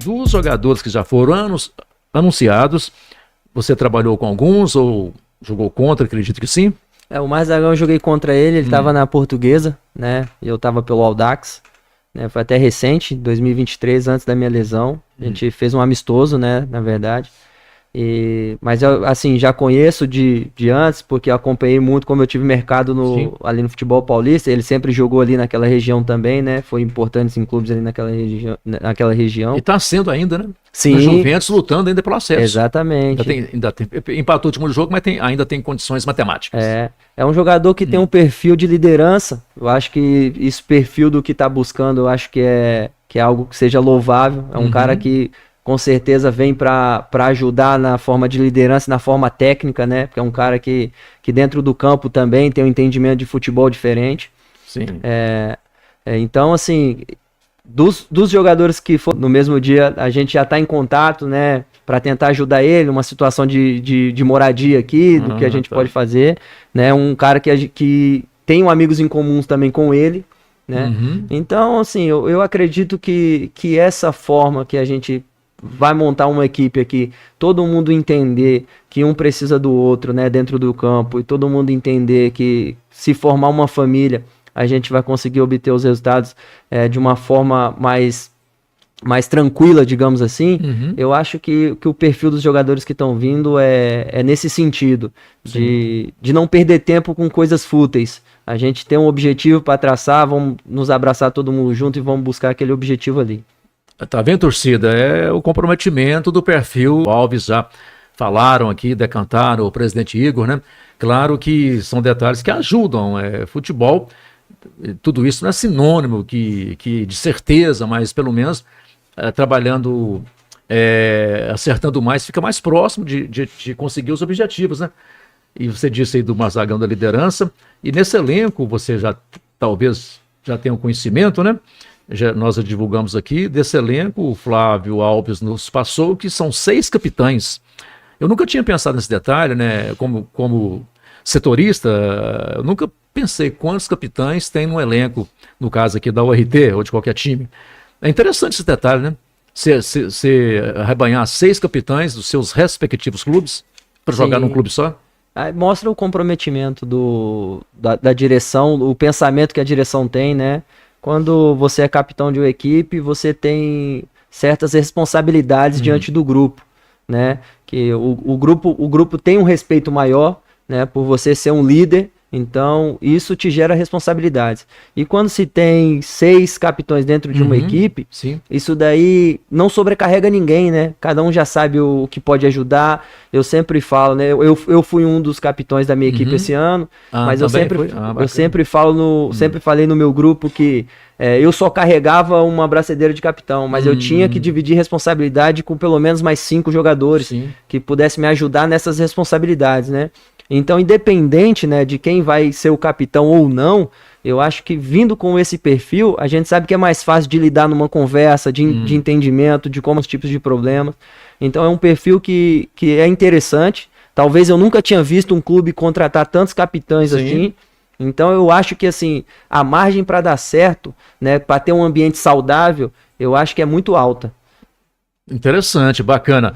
dos jogadores que já foram anunciados, você trabalhou com alguns ou jogou contra? Acredito que sim. O Marzagão eu joguei contra ele estava na Portuguesa, né? E eu estava pelo Audax, né? Foi até recente, 2023, antes da minha lesão. A gente fez um amistoso, né? Na verdade. Mas eu, assim, já conheço de antes, porque eu acompanhei muito como eu tive mercado ali no futebol paulista. Ele sempre jogou ali naquela região também, né? Foi importante em clubes ali naquela região. E tá sendo ainda, né? Sim. No Juventus lutando ainda pelo acesso. Exatamente. Empatou o último jogo, mas ainda tem condições matemáticas. É um jogador que tem um perfil de liderança. Eu acho que esse perfil do que tá buscando, eu acho que é algo que seja louvável. É um cara que com certeza vem para ajudar na forma de liderança, na forma técnica, né? Porque é um cara que dentro do campo também tem um entendimento de futebol diferente. Sim. Então, assim, dos jogadores que foram no mesmo dia, a gente já está em contato, né? Para tentar ajudar ele, uma situação de moradia aqui, do que a gente pode fazer, né? Um cara que tem amigos em comuns também com ele, né? Então, assim, eu acredito que essa forma que a gente vai montar uma equipe aqui, todo mundo entender que um precisa do outro, né, dentro do campo, e todo mundo entender que se formar uma família, a gente vai conseguir obter os resultados de uma forma mais tranquila, digamos assim. Eu acho que o perfil dos jogadores que estão vindo é nesse sentido, de não perder tempo com coisas fúteis. A gente tem um objetivo para traçar, vamos nos abraçar todo mundo junto e vamos buscar aquele objetivo ali. Tá vendo, torcida? É o comprometimento do perfil. O Alves já falaram aqui, decantaram o presidente Igor, né? Claro que são detalhes que ajudam. Futebol, tudo isso não é sinônimo que de certeza, mas pelo menos trabalhando, acertando mais, fica mais próximo de conseguir os objetivos, né? E você disse aí do Marzagão da liderança, e nesse elenco você talvez já tenha um conhecimento, né? Nós já divulgamos aqui, desse elenco, o Flávio Alves nos passou, que são 6 capitães. Eu nunca tinha pensado nesse detalhe, né? Como setorista, eu nunca pensei quantos capitães tem no elenco, no caso aqui da URT ou de qualquer time. É interessante esse detalhe, né? Você arrebanhar 6 capitães dos seus respectivos clubes para jogar num clube só. Mostra o comprometimento da direção, o pensamento que a direção tem, né? Quando você é capitão de uma equipe, você tem certas responsabilidades diante do grupo, né? Que o grupo tem um respeito maior, né? Por você ser um líder, então isso te gera responsabilidades. E quando se tem 6 capitães dentro de uma equipe, isso daí não sobrecarrega ninguém, né? Cada um já sabe o que pode ajudar. Eu sempre falo, né? Eu fui um dos capitães da minha equipe esse ano, mas eu sempre falei no meu grupo que eu só carregava uma braçadeira de capitão, mas eu tinha que dividir responsabilidade com pelo menos mais 5 jogadores que pudessem me ajudar nessas responsabilidades, né? Então, independente, né, de quem vai ser o capitão ou não, eu acho que vindo com esse perfil, a gente sabe que é mais fácil de lidar numa conversa, de entendimento, de como os tipos de problemas. Então, é um perfil que é interessante. Talvez eu nunca tinha visto um clube contratar tantos capitães assim. Então, eu acho que assim, a margem para dar certo, né, para ter um ambiente saudável, eu acho que é muito alta. Interessante, bacana.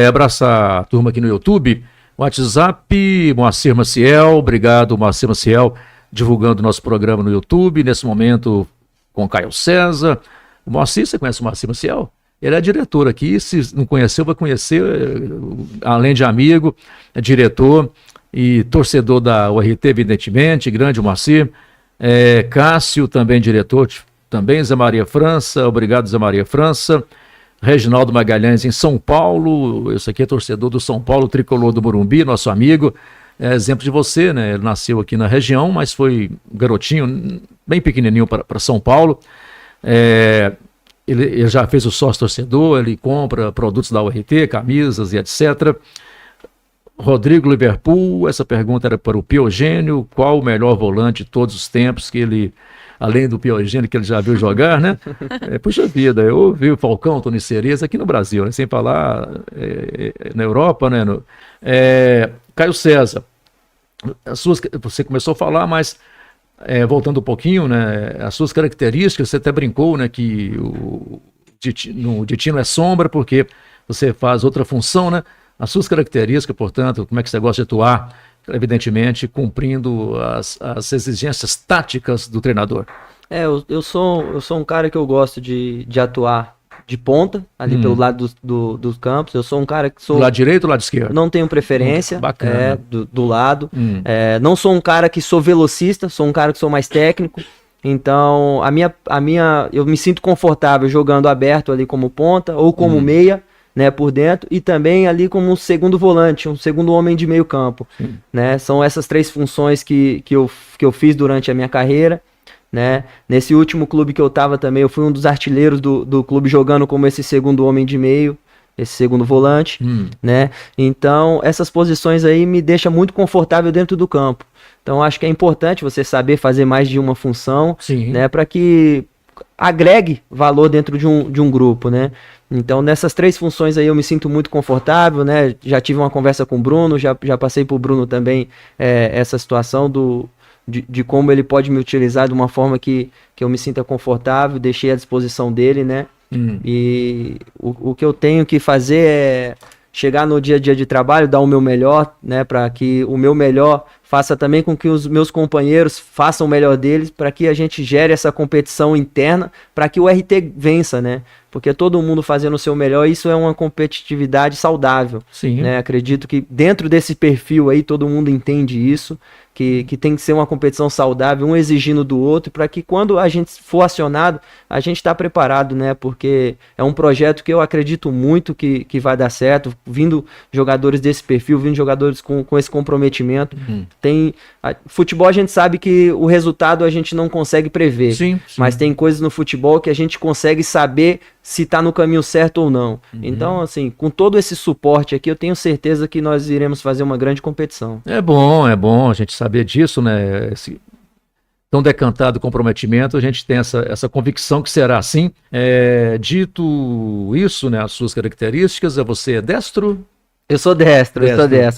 Abraçar a turma aqui no YouTube. WhatsApp, Moacir Maciel, obrigado Moacir Maciel, divulgando nosso programa no YouTube, nesse momento com Caio César. O Moacir, você conhece o Moacir Maciel? Ele é diretor aqui, se não conheceu, vai conhecer, além de amigo, é diretor e torcedor da URT, evidentemente, grande Moacir. Cássio, também diretor, também Zé Maria França, obrigado Zé Maria França. Reginaldo Magalhães em São Paulo, esse aqui é torcedor do São Paulo, tricolor do Morumbi, nosso amigo, exemplo de você, né? Ele nasceu aqui na região, mas foi garotinho, bem pequenininho para São Paulo. Ele já fez o sócio torcedor, ele compra produtos da URT, camisas e etc. Rodrigo Liverpool, essa pergunta era para o Piogênio, qual o melhor volante de todos os tempos que ele... Além do Piogênio que ele já viu jogar, né? Puxa vida, eu vi o Falcão, Tony Cereza aqui no Brasil, né? Sem falar na Europa, né? Caio César, você começou a falar, mas voltando um pouquinho, né? As suas características, você até brincou, né? Que de tino é sombra, porque você faz outra função, né? As suas características, portanto, como é que você gosta de atuar, evidentemente, cumprindo as exigências táticas do treinador. Eu sou um cara que eu gosto de atuar de ponta, ali pelo lado dos campos. Eu sou um cara que sou... Do lado direito ou do lado esquerdo? Não tenho preferência. Bacana. Do lado. Não sou um cara que sou velocista, sou um cara que sou mais técnico. Então, eu me sinto confortável jogando aberto ali como ponta ou como meia, né, por dentro, e também ali como um segundo volante, um segundo homem de meio campo, né? São essas 3 funções que eu fiz durante a minha carreira, né? Nesse último clube que eu tava também, eu fui um dos artilheiros do clube jogando como esse segundo homem de meio, esse segundo volante, né? Então, essas posições aí me deixam muito confortável dentro do campo. Então, acho que é importante você saber fazer mais de uma função, né? Para que agregue valor dentro de um grupo, né? Então, nessas 3 funções aí eu me sinto muito confortável, né? Já tive uma conversa com o Bruno, já passei pro Bruno também essa situação de como ele pode me utilizar de uma forma que eu me sinta confortável, deixei à disposição dele, né? E o que eu tenho que fazer é chegar no dia a dia de trabalho, dar o meu melhor, né? Para que o meu melhor faça também com que os meus companheiros façam o melhor deles, para que a gente gere essa competição interna, para que o RT vença, né? Porque todo mundo fazendo o seu melhor, isso é uma competitividade saudável. Né? Acredito que dentro desse perfil aí, todo mundo entende isso, que tem que ser uma competição saudável, um exigindo do outro, para que quando a gente for acionado, a gente está preparado, né? Porque é um projeto que eu acredito muito que vai dar certo, vindo jogadores desse perfil, vindo jogadores com esse comprometimento. Futebol a gente sabe que o resultado a gente não consegue prever, mas tem coisas no futebol que a gente consegue saber se está no caminho certo ou não. Então, assim, com todo esse suporte aqui, eu tenho certeza que nós iremos fazer uma grande competição. É bom a gente saber disso, né? Esse tão decantado comprometimento, a gente tem essa convicção que será assim. Dito isso, né, as suas características, você é destro? Eu sou destro.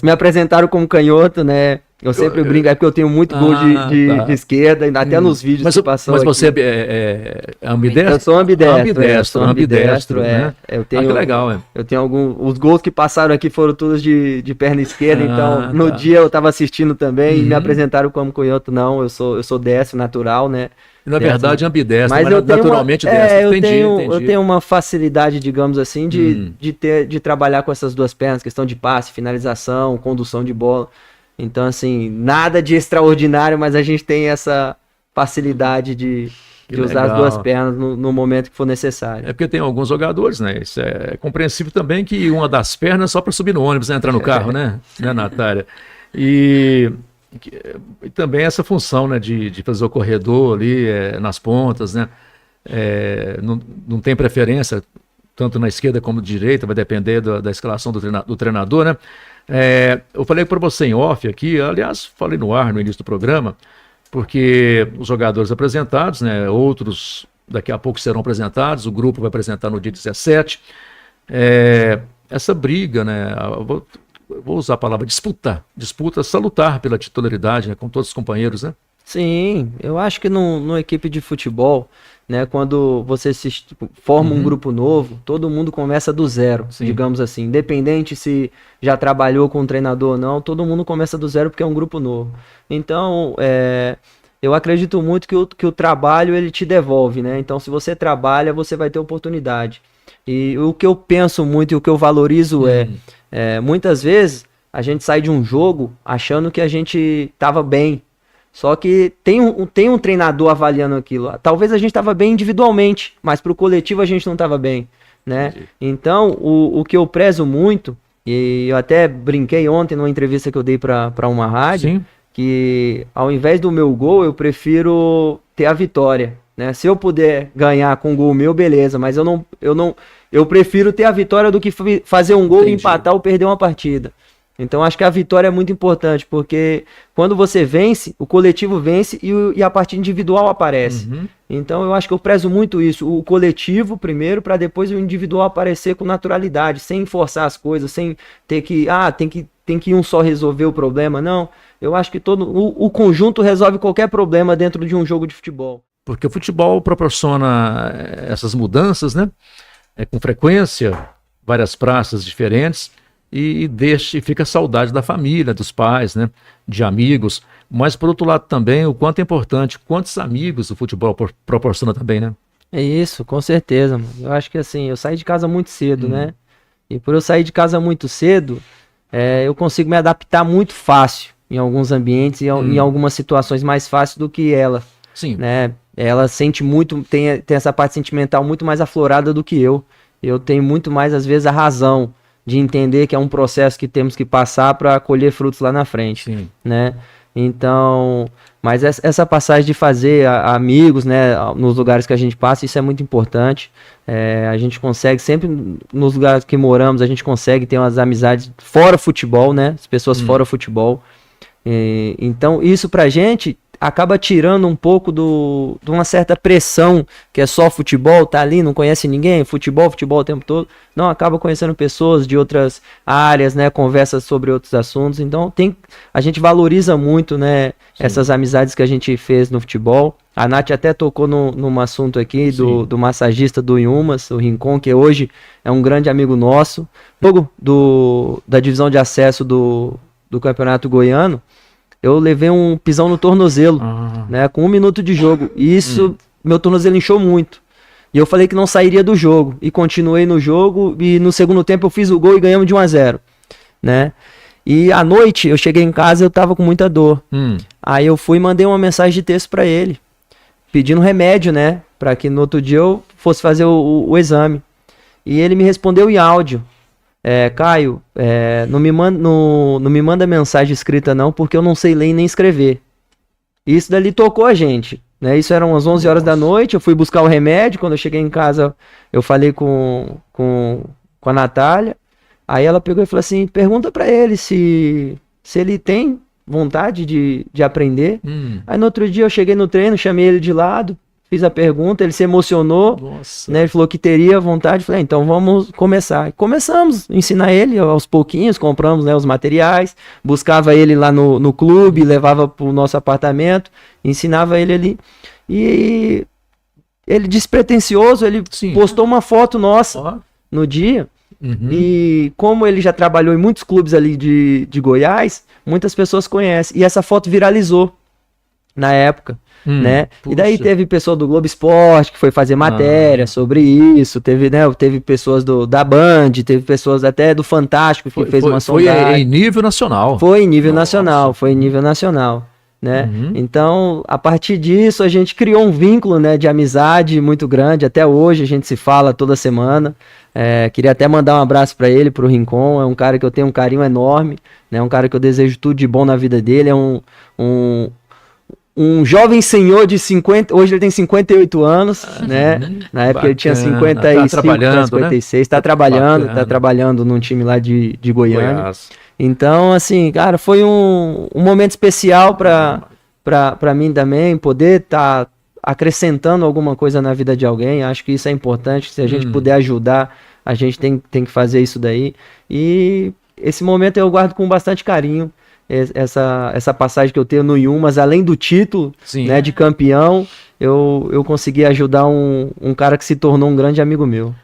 Me apresentaram como canhoto, né? Eu sempre brinco, é porque eu tenho muito gol de esquerda, até nos vídeos que passam. Mas você é ambidestro? Eu sou ambidestro, né? Eu tenho, que legal, Eu tenho os gols que passaram aqui foram todos de perna esquerda, então no dia eu estava assistindo também e me apresentaram como canhoto. Não, eu sou destro, natural, né? Na verdade, ambidestro, mas naturalmente destro. Entendi. Eu tenho uma facilidade, digamos assim, de trabalhar com essas 2 pernas, questão de passe, finalização, condução de bola. Então, assim, nada de extraordinário, mas a gente tem essa facilidade de usar as 2 pernas no momento que for necessário. É porque tem alguns jogadores, né? Isso é compreensível também, que uma das pernas é só para subir no ônibus, né? Entrar no carro, né, Natália? E também essa função, né, de fazer o corredor ali nas pontas, né? Não tem preferência, tanto na esquerda como na direita, vai depender da escalação do treinador, né? Eu falei para você em off aqui, aliás, falei no ar no início do programa, porque os jogadores apresentados, né, outros daqui a pouco serão apresentados, o grupo vai apresentar no dia 17. Essa briga, né, vou usar a palavra disputa salutar pela titularidade, né, com todos os companheiros, né? Sim, eu acho que numa equipe de futebol, né, quando você forma um grupo novo, todo mundo começa do zero, digamos assim. Independente se já trabalhou com um treinador ou não, todo mundo começa do zero porque é um grupo novo. Então, eu acredito muito que o trabalho ele te devolve, né? Então, se você trabalha, você vai ter oportunidade. E o que eu penso muito e o que eu valorizo muitas vezes a gente sai de um jogo achando que a gente estava bem. Só que tem um treinador avaliando aquilo. Talvez a gente estava bem individualmente, mas para o coletivo a gente não estava bem, né? Então, o que eu prezo muito, e eu até brinquei ontem numa entrevista que eu dei para uma rádio, que ao invés do meu gol, eu prefiro ter a vitória, né? Se eu puder ganhar com um gol meu, beleza, mas eu prefiro ter a vitória do que fazer um gol e empatar ou perder uma partida. Então acho que a vitória é muito importante, porque quando você vence, o coletivo vence e a parte individual aparece. Então eu acho que eu prezo muito isso, o coletivo primeiro, para depois o individual aparecer com naturalidade, sem forçar as coisas, sem ter que, tem que um só resolver o problema. Não, eu acho que o conjunto resolve qualquer problema dentro de um jogo de futebol. Porque o futebol proporciona essas mudanças, né? com frequência várias praças diferentes e fica a saudade da família, dos pais, né, de amigos. Mas, por outro lado, também, o quanto é importante, quantos amigos o futebol proporciona também, né? É isso, com certeza, mano. Eu acho que assim, eu saí de casa muito cedo, né? E por eu sair de casa muito cedo, eu consigo me adaptar muito fácil em alguns ambientes e em algumas situações mais fácil do que ela. Sim. Né? Ela sente muito, tem essa parte sentimental muito mais aflorada do que eu. Eu tenho muito mais, às vezes, a razão de entender que é um processo que temos que passar para colher frutos lá na frente. Sim. Né? Então, mas essa passagem de fazer amigos, né, nos lugares que a gente passa, isso é muito importante. A gente consegue, sempre nos lugares que moramos, a gente consegue ter umas amizades fora futebol, né? As pessoas fora futebol. Então, isso pra gente acaba tirando um pouco de uma certa pressão, que é só futebol, tá ali, não conhece ninguém, futebol o tempo todo. Não, acaba conhecendo pessoas de outras áreas, né, conversa sobre outros assuntos. Então, a gente valoriza muito, né, essas amizades que a gente fez no futebol. A Nath até tocou num assunto aqui do massagista do Inhumas, o Rincon, que hoje é um grande amigo nosso. Jogo da divisão de acesso do Campeonato Goiano, eu levei um pisão no tornozelo, né, com 1 minuto de jogo. E isso, meu tornozelo inchou muito. E eu falei que não sairia do jogo. E continuei no jogo. E no segundo tempo eu fiz o gol e ganhamos de 1-0. Né? E à noite eu cheguei em casa e eu tava com muita dor. Aí eu fui e mandei uma mensagem de texto para ele, pedindo remédio, né? Para que no outro dia eu fosse fazer o exame. E ele me respondeu em áudio. Caio, não me manda mensagem escrita não, porque eu não sei ler e nem escrever. E isso dali tocou a gente, né? Isso eram umas 11 horas da noite, eu fui buscar o remédio, quando eu cheguei em casa eu falei com a Natália, aí ela pegou e falou assim, pergunta pra ele se ele tem vontade de aprender. Aí no outro dia eu cheguei no treino, chamei ele de lado, fiz a pergunta, ele se emocionou, né? Ele falou que teria vontade. Falei, então vamos começar. E começamos a ensinar ele aos pouquinhos, compramos, né, os materiais, buscava ele lá no clube, levava pro nosso apartamento, ensinava ele ali. E ele, despretensioso, ele postou uma foto nossa no dia. E como ele já trabalhou em muitos clubes ali de Goiás, muitas pessoas conhecem. E essa foto viralizou na época. Né? E daí teve pessoa do Globo Esporte que foi fazer matéria sobre isso, teve pessoas da Band, teve pessoas até do Fantástico que fez uma sondagem. Foi em nível nacional. Foi em nível nacional, né? Então, a partir disso, a gente criou um vínculo, né, de amizade muito grande, até hoje a gente se fala toda semana. Queria até mandar um abraço para ele, pro Rincon, é um cara que eu tenho um carinho enorme, né? Um cara que eu desejo tudo de bom na vida dele, é um jovem senhor de 50, hoje ele tem 58 anos, né? Na época ele tinha 55, 56, tá trabalhando num time lá de Goiânia. Goiás. Então, assim, cara, foi um momento especial pra mim também, poder estar acrescentando alguma coisa na vida de alguém. Acho que isso é importante, se a gente puder ajudar, a gente tem que fazer isso daí. E esse momento eu guardo com bastante carinho. Essa passagem que eu tenho no Inhumas, além do título, né, de campeão, eu consegui ajudar um cara que se tornou um grande amigo meu.